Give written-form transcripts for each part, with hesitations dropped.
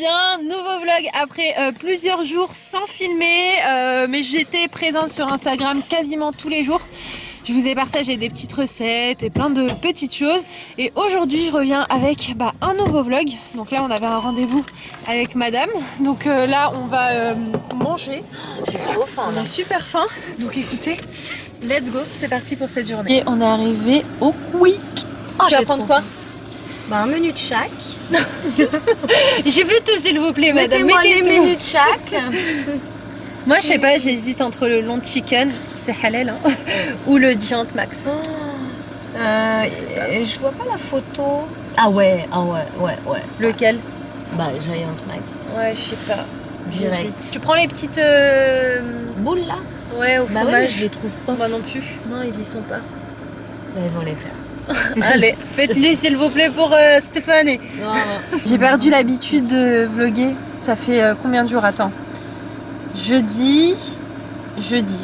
bien, nouveau vlog après plusieurs jours sans filmer, mais j'étais présente sur Instagram quasiment tous les jours. Je vous ai partagé des petites recettes et plein de petites choses. Et aujourd'hui je reviens avec un nouveau vlog. Donc là on avait un rendez-vous avec madame. Donc là on va manger. J'ai trop faim. On a super faim. Donc écoutez, let's go, c'est parti pour cette journée. Et on est arrivé au Quick. Tu vas prendre quoi? Un menu de chaque. J'ai vu tout s'il vous plaît madame. Mettez-moi les menus de chaque. Moi je sais pas, j'hésite entre le long chicken, c'est halal hein, ou le Giant Max. Je vois pas la photo. Ah ouais. Lequel? Giant Max. Ouais, je sais pas. Direct. J'hésite. Tu prends les petites Boules là? ouais, au Ouais, fromage. je les trouve pas. Moi non plus. Non, ils y sont pas. Ils vont les faire. Allez, faites-les s'il vous plaît pour Stéphanie. J'ai perdu l'habitude de vlogger. Ça fait combien de jours? Attends. Jeudi,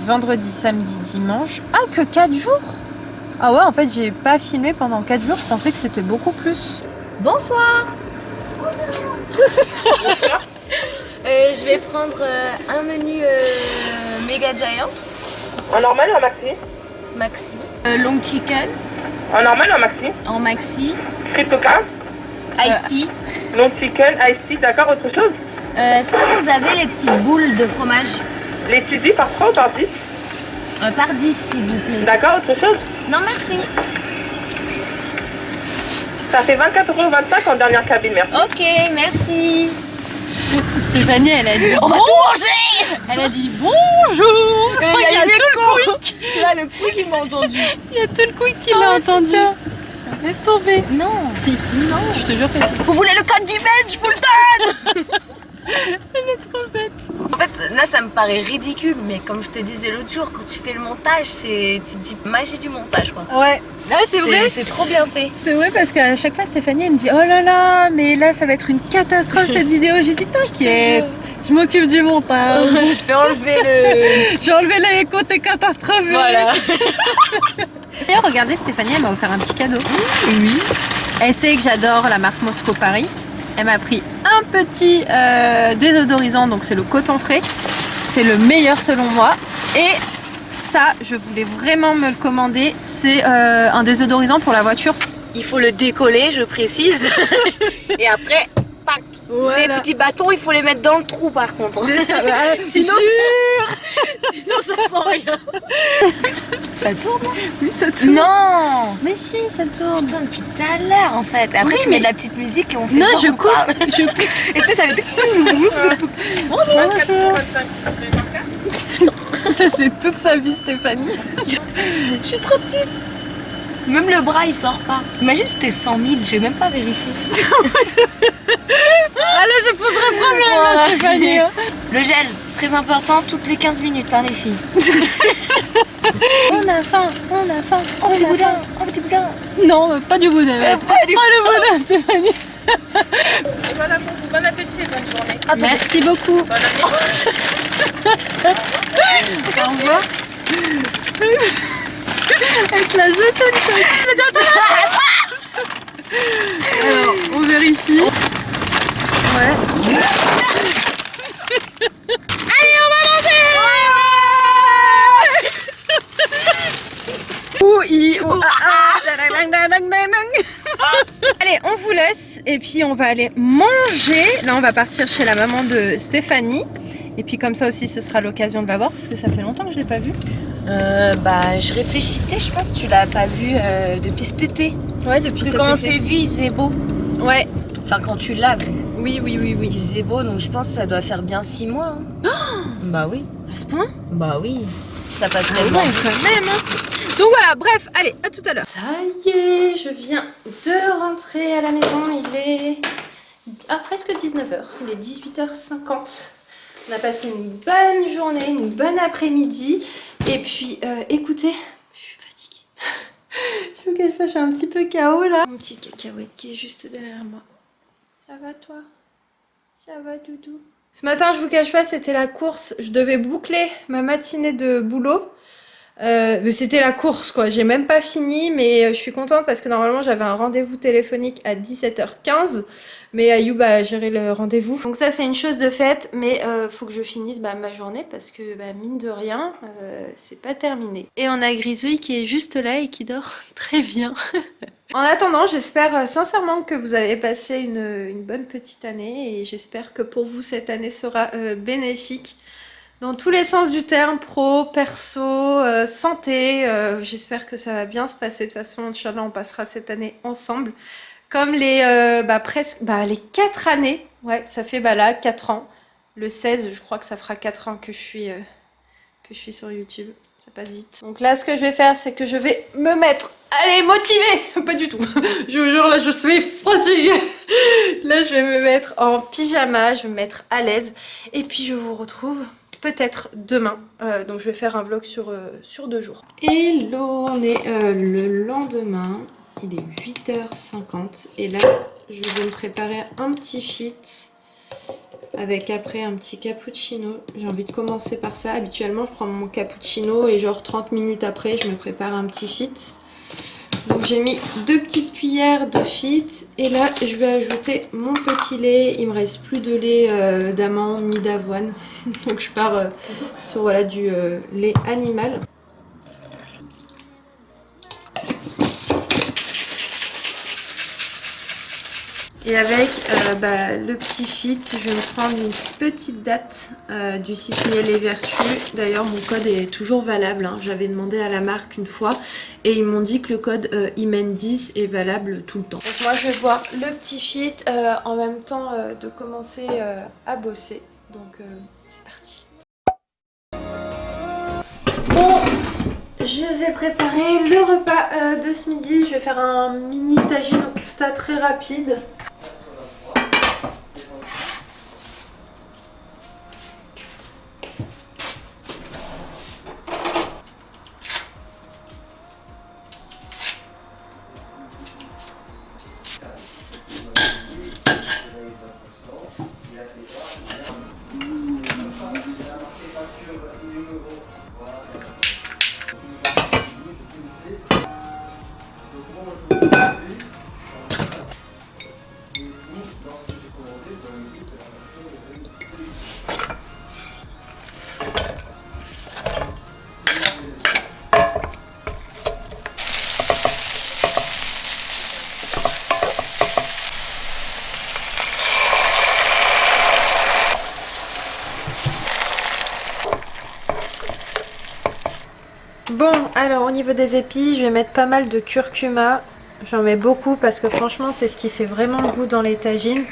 vendredi, samedi, dimanche. Ah, que 4 jours? Ah ouais, en fait, j'ai pas filmé pendant 4 jours. Je pensais que c'était beaucoup plus. Bonsoir. Je vais prendre un menu méga giant. En normal ou en maxi? Maxi. Long chicken. En normal ou en maxi? En maxi. Cryptoca, Iced tea. long chicken, iced tea, d'accord, autre chose? Est-ce que vous avez les petites boules de fromage? Les sudis par 3 ou par 10? Par 10 s'il vous plaît. D'accord, autre chose? Non merci. Ça fait 24,25 € en dernière cabine, merci. Ok, merci. Stéphanie, elle a dit On va tout manger. Elle a dit bonjour. Je crois qu'il y a tout le quick. Là, le coup qui m'a entendu. Il y a tout le quick qui l'a entendu. Laisse tomber. Non. Si. Non. Je te jure que si. Vous voulez le code d'email? Je vous le donne. Elle est trop bête. En fait, là, ça me paraît ridicule, mais comme je te disais l'autre jour, quand tu fais le montage, tu te dis magie du montage, quoi. Ouais. Ah, c'est vrai. C'est trop bien fait. C'est vrai parce qu'à chaque fois Stéphanie elle me dit oh là là mais là ça va être une catastrophe cette vidéo. J'ai dit t'inquiète, je m'occupe du montage. Je vais enlever le... J'ai enlevé les côtés catastrophiques. Voilà. D'ailleurs regardez Stéphanie elle m'a offert un petit cadeau. Oui. Elle sait que j'adore la marque Moscow Paris. Elle m'a pris un petit désodorisant, donc c'est le coton frais. C'est le meilleur selon moi. Et ça, je voulais vraiment me le commander. C'est un désodorisant pour la voiture. Il faut le décoller, je précise. Et après, tac. Voilà. Les petits bâtons, il faut les mettre dans le trou par contre. Ça, Sinon, sinon ça sent rien. Ça tourne? oui, ça tourne. Non. Mais si, ça tourne. Putain, depuis tout à l'heure en fait. Après Oui, tu mais- mets de la petite musique et on fait Non, genre je on coupe. parle. Je coupe. Et tu sais, ça va être... 24,25 après 24. Ça, c'est toute sa vie, Stéphanie. Je suis trop petite. Même le bras il sort pas. Imagine c'était 100 000, j'ai même pas vérifié. Ah là, ça poserait problème, Voilà. là, Stéphanie. Le gel, très important, toutes les 15 minutes, hein, les filles. On a faim, on a faim. On veut du boudin, on veut du boudin. Non, pas du boudin. Pas du le boudin, Stéphanie. Et voilà pour vous, bon appétit et bonne journée. Attendez. Merci beaucoup. Bon appétit. Au revoir. Avec la jetée. Alors, on vérifie. Ouais. Allez, on va manger. Allez, on vous laisse et puis on va aller manger. Là, on va partir chez la maman de Stéphanie. Et puis comme ça aussi, ce sera l'occasion de la voir parce que ça fait longtemps que je l'ai pas vue. Je réfléchissais, je pense que tu l'as pas vu depuis cet été. Ouais, depuis Parce que quand on s'est vu, il faisait beau. Ouais. Enfin, quand tu l'as vu, Oui. il faisait beau, donc je pense que ça doit faire bien 6 mois. Hein. Bah oui. À ce point? Bah oui. Ça passe Ah tellement ouais, vite. quand même. Hein. Donc voilà, bref, allez, à tout à l'heure. Ça y est, je viens de rentrer à la maison. Il est presque 19h. Il est 18h50. On a passé une bonne journée, une bonne après-midi. Et puis, écoutez, je suis fatiguée. Je vous cache pas, je suis un petit peu KO là. Mon petit cacahuète qui est juste derrière moi. Ça va toi? Ça va doudou? Ce matin, je vous cache pas, c'était la course. Je devais boucler ma matinée de boulot. Mais c'était la course quoi, j'ai même pas fini, mais je suis contente parce que normalement j'avais un rendez-vous téléphonique à 17h15, mais Ayoub a géré le rendez-vous. Donc ça c'est une chose de faite, mais faut que je finisse ma journée parce que mine de rien, c'est pas terminé. Et on a Grisouille qui est juste là et qui dort très bien. En attendant, j'espère sincèrement que vous avez passé une bonne petite année et j'espère que pour vous cette année sera bénéfique. Dans tous les sens du terme, pro, perso, santé, j'espère que ça va bien se passer. De toute façon, Inch'Allah, on passera cette année ensemble. Comme les presque les 4 années, ouais, ça fait là 4 ans. Le 16, je crois que ça fera 4 ans que je suis sur YouTube. Ça passe vite. Donc là, ce que je vais faire, c'est que je vais me mettre, allez, motivée. Pas du tout. Je vous jure, là, je suis fatiguée. Là, je vais me mettre en pyjama, je vais me mettre à l'aise. Et puis, je vous retrouve peut-être demain. Donc, je vais faire un vlog sur 2 jours. Hello, on est le lendemain. Il est 8h50. Et là, je vais me préparer un petit fit. Avec après un petit cappuccino. J'ai envie de commencer par ça. Habituellement, je prends mon cappuccino et genre 30 minutes après, je me prépare un petit fit. Donc j'ai mis 2 petites cuillères de fit. Et là, je vais ajouter mon petit lait. Il me reste plus de lait d'amande ni d'avoine. Donc je pars sur voilà, du lait animal. Et avec le petit fit, je vais me prendre une petite date du site Miel et Vertus. D'ailleurs, mon code est toujours valable. Hein. J'avais demandé à la marque une fois et ils m'ont dit que le code IMEN10 est valable tout le temps. Donc moi, je vais boire le petit fit en même temps de commencer à bosser. Donc c'est parti. Bon, je vais préparer le repas de ce midi. Je vais faire un mini tagine au kefta très rapide. Bon, alors au niveau des épices, je vais mettre pas mal de curcuma. J'en mets beaucoup parce que franchement, c'est ce qui fait vraiment le goût dans les tagines.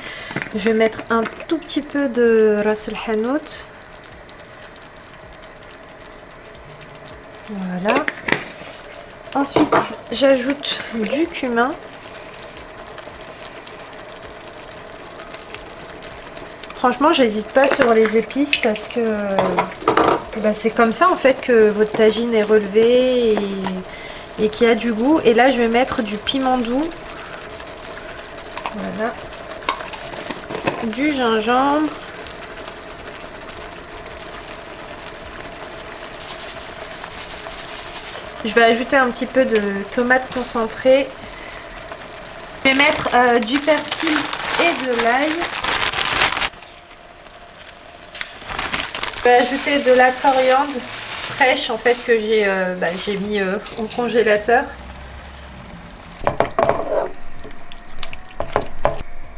Je vais mettre un tout petit peu de ras el hanout. Voilà. Ensuite, j'ajoute du cumin. Franchement, j'hésite pas sur les épices parce que c'est comme ça en fait que votre tagine est relevée et qu'il y a du goût. Et là, je vais mettre du piment doux. Voilà. Du gingembre. Je vais ajouter un petit peu de tomate concentrée. Je vais mettre du persil et de l'ail. Je vais ajouter de la coriandre fraîche en fait que j'ai mis au congélateur.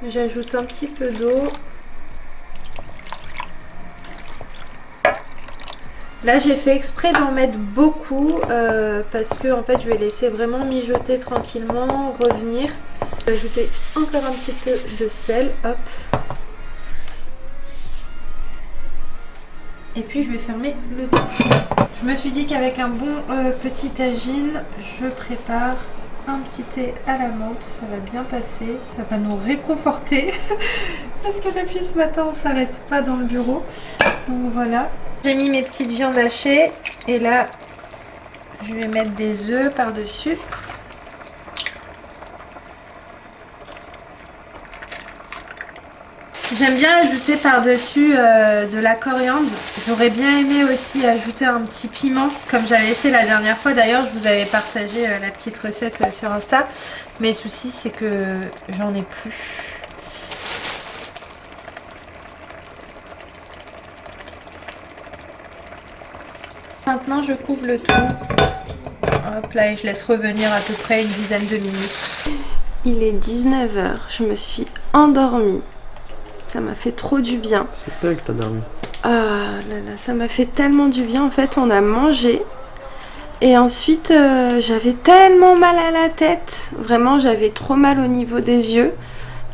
J'ajoute un petit peu d'eau. Là j'ai fait exprès d'en mettre beaucoup parce que en fait je vais laisser vraiment mijoter tranquillement, revenir. Je vais ajouter encore un petit peu de sel, hop. Et puis je vais fermer le tout. Je me suis dit qu'avec un bon petit tagine, je prépare un petit thé à la menthe. Ça va bien passer, ça va nous réconforter. Parce que depuis ce matin, on ne s'arrête pas dans le bureau. Donc voilà. J'ai mis mes petites viandes hachées. Et là, je vais mettre des œufs par-dessus. J'aime bien ajouter par-dessus de la coriandre. J'aurais bien aimé aussi ajouter un petit piment comme j'avais fait la dernière fois. D'ailleurs, je vous avais partagé la petite recette sur Insta. Mais le souci, c'est que j'en ai plus. Maintenant, je couvre le tout. Hop là, et je laisse revenir à peu près une dizaine de minutes. Il est 19 h, je me suis endormie. Ça m'a fait trop du bien. C'est bien que t'as dormi. Ah là là, ça m'a fait tellement du bien. En fait, on a mangé. Et ensuite, j'avais tellement mal à la tête. Vraiment, j'avais trop mal au niveau des yeux.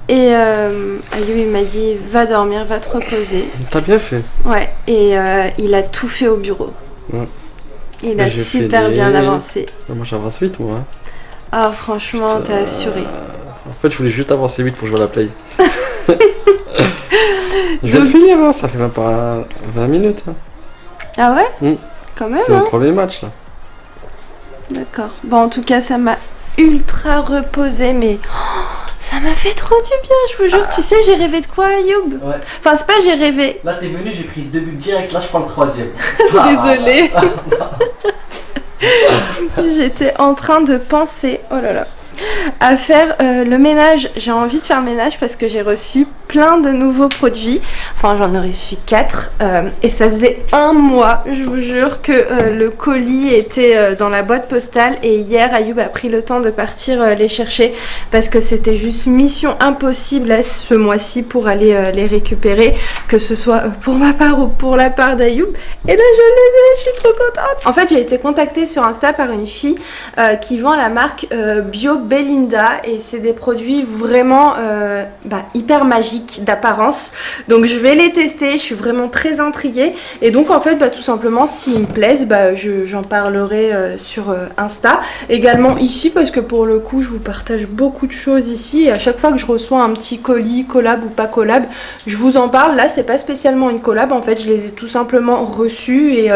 Et Ayoub, il m'a dit, va dormir, va te reposer. T'as bien fait. Ouais, et il a tout fait au bureau. Ouais. Il a super bien avancé. Moi, j'avance vite, moi. Hein. Ah, franchement, t'as assuré. En fait, je voulais juste avancer vite pour jouer à la play. Je vais te finir, hein. Ça fait même pas 20 minutes. Hein. Ah ouais Quand même, c'est le premier match, là. D'accord. Bon, en tout cas, ça m'a ultra reposé, mais ça m'a fait trop du bien, je vous jure. Tu sais, j'ai rêvé de quoi, Ayoub? Ouais. Enfin, c'est pas j'ai rêvé. Là, t'es venu, j'ai pris 2 buts direct. Là, je prends le 3e. Désolée. J'étais en train de penser, oh là là, à faire le ménage. J'ai envie de faire le ménage parce que j'ai reçu plein de nouveaux produits. Enfin, j'en ai reçu 4 et ça faisait un mois, je vous jure, que le colis était dans la boîte postale. Et hier, Ayoub a pris le temps de partir les chercher parce que c'était juste mission impossible ce mois-ci pour aller les récupérer, que ce soit pour ma part ou pour la part d'Ayoub. Et là, je les ai, je suis trop contente. En fait, j'ai été contactée sur Insta par une fille qui vend la marque Bio Belinda, et c'est des produits vraiment hyper magiques d'apparence. Donc je vais les tester, je suis vraiment très intriguée. Et donc en fait, tout simplement, s'ils me plaisent, j'en parlerai sur Insta. Également ici, parce que pour le coup, je vous partage beaucoup de choses ici. Et à chaque fois que je reçois un petit colis, collab ou pas collab, je vous en parle. Là, c'est pas spécialement une collab. En fait, je les ai tout simplement reçus. Et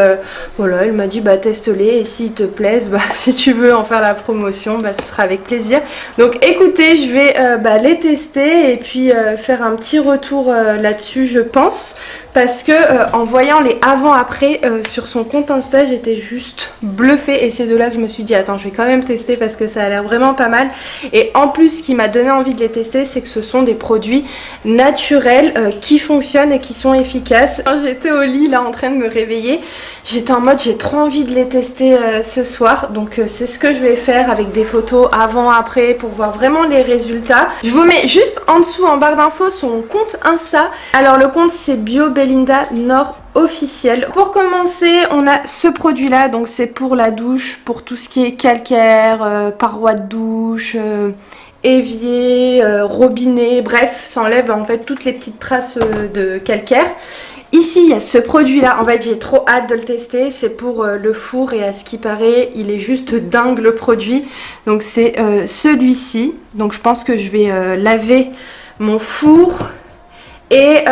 voilà, elle m'a dit, teste-les. Et s'ils te plaisent, si tu veux en faire la promotion, ce sera avec plaisir. Donc écoutez, je vais les tester et puis faire un petit retour là-dessus, je pense, parce que en voyant les avant-après sur son compte Insta, j'étais juste bluffée, et c'est de là que je me suis dit attends, je vais quand même tester parce que ça a l'air vraiment pas mal. Et en plus, ce qui m'a donné envie de les tester, c'est que ce sont des produits naturels qui fonctionnent et qui sont efficaces. Quand j'étais au lit là en train de me réveiller, j'étais en mode j'ai trop envie de les tester ce soir, donc c'est ce que je vais faire avec des photos avant-après pour voir vraiment les résultats. Je vous mets juste en dessous en barre d'infos son compte Insta. Alors le compte c'est Bio Belinda Nord officiel. Pour commencer, on a ce produit là, donc c'est pour la douche, pour tout ce qui est calcaire, parois de douche, évier, robinet, bref, ça enlève en fait toutes les petites traces de calcaire. Ici, il y a ce produit-là. En fait, j'ai trop hâte de le tester. C'est pour le four et à ce qui paraît, il est juste dingue le produit. Donc, c'est celui-ci. Donc, je pense que je vais laver mon four et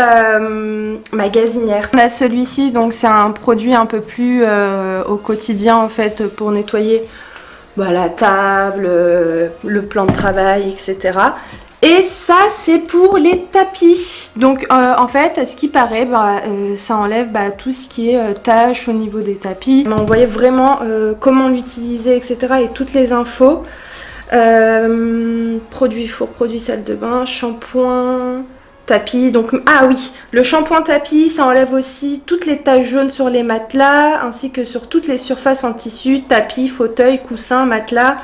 ma gazinière. On a celui-ci. Donc, c'est un produit un peu plus au quotidien, en fait, pour nettoyer la table, le plan de travail, etc. Et ça, c'est pour les tapis. Donc en fait, à ce qui paraît, ça enlève tout ce qui est tâches au niveau des tapis. On voyait vraiment comment l'utiliser, etc. et toutes les infos. Produits four, produits salle de bain, shampoing, tapis. Donc ah oui, le shampoing tapis, ça enlève aussi toutes les taches jaunes sur les matelas, ainsi que sur toutes les surfaces en tissu, tapis, fauteuil, coussin, matelas.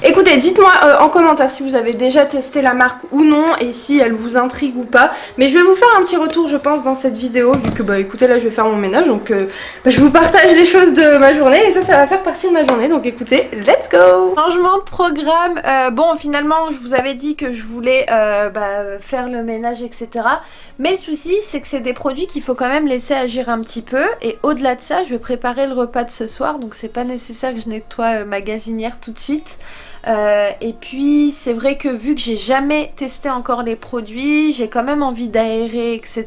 Écoutez, dites-moi en commentaire si vous avez déjà testé la marque ou non, et si elle vous intrigue ou pas. Mais je vais vous faire un petit retour, je pense, dans cette vidéo, vu que écoutez, là je vais faire mon ménage, donc je vous partage les choses de ma journée, et ça va faire partie de ma journée. Donc écoutez, let's go. Changement de programme. Bon, finalement, je vous avais dit que je voulais faire le ménage, etc. Mais le souci, c'est que c'est des produits qu'il faut quand même laisser agir un petit peu. Et au-delà de ça, je vais préparer le repas de ce soir, donc c'est pas nécessaire que je nettoie ma gazinière tout de suite. Et puis c'est vrai que vu que j'ai jamais testé encore les produits, j'ai quand même envie d'aérer, etc.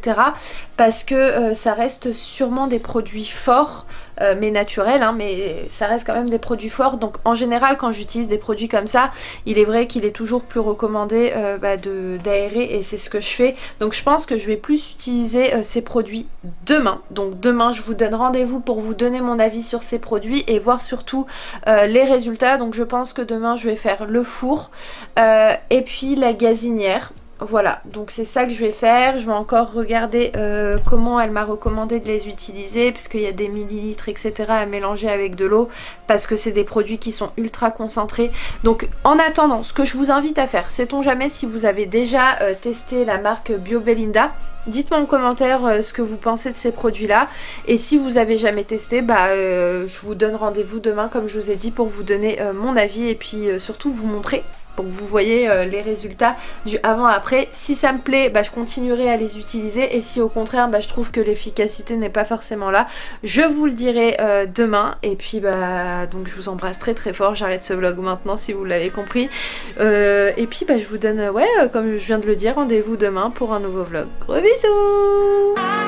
Parce que ça reste sûrement des produits forts. mais naturels, hein, mais ça reste quand même des produits forts. Donc en général quand j'utilise des produits comme ça, il est vrai qu'il est toujours plus recommandé d'aérer, et c'est ce que je fais. Donc je pense que je vais plus utiliser ces produits demain. Donc demain je vous donne rendez-vous pour vous donner mon avis sur ces produits et voir surtout les résultats. Donc je pense que demain je vais faire le four et puis la gazinière. Voilà, donc c'est ça que je vais faire. Je vais encore regarder comment elle m'a recommandé de les utiliser, parce qu'il y a des millilitres etc à mélanger avec de l'eau, parce que c'est des produits qui sont ultra concentrés. Donc en attendant, ce que je vous invite à faire, sait-on jamais si vous avez déjà testé la marque Bio Belinda, dites-moi en commentaire ce que vous pensez de ces produits là, et si vous avez jamais testé, je vous donne rendez-vous demain comme je vous ai dit pour vous donner mon avis, et puis surtout vous montrer pour que vous voyez les résultats du avant-après. Si ça me plaît, je continuerai à les utiliser, et si au contraire je trouve que l'efficacité n'est pas forcément là, je vous le dirai demain. Et puis donc je vous embrasse très très fort, j'arrête ce vlog maintenant si vous l'avez compris, et puis je vous donne, comme je viens de le dire, rendez-vous demain pour un nouveau vlog. Gros bisous.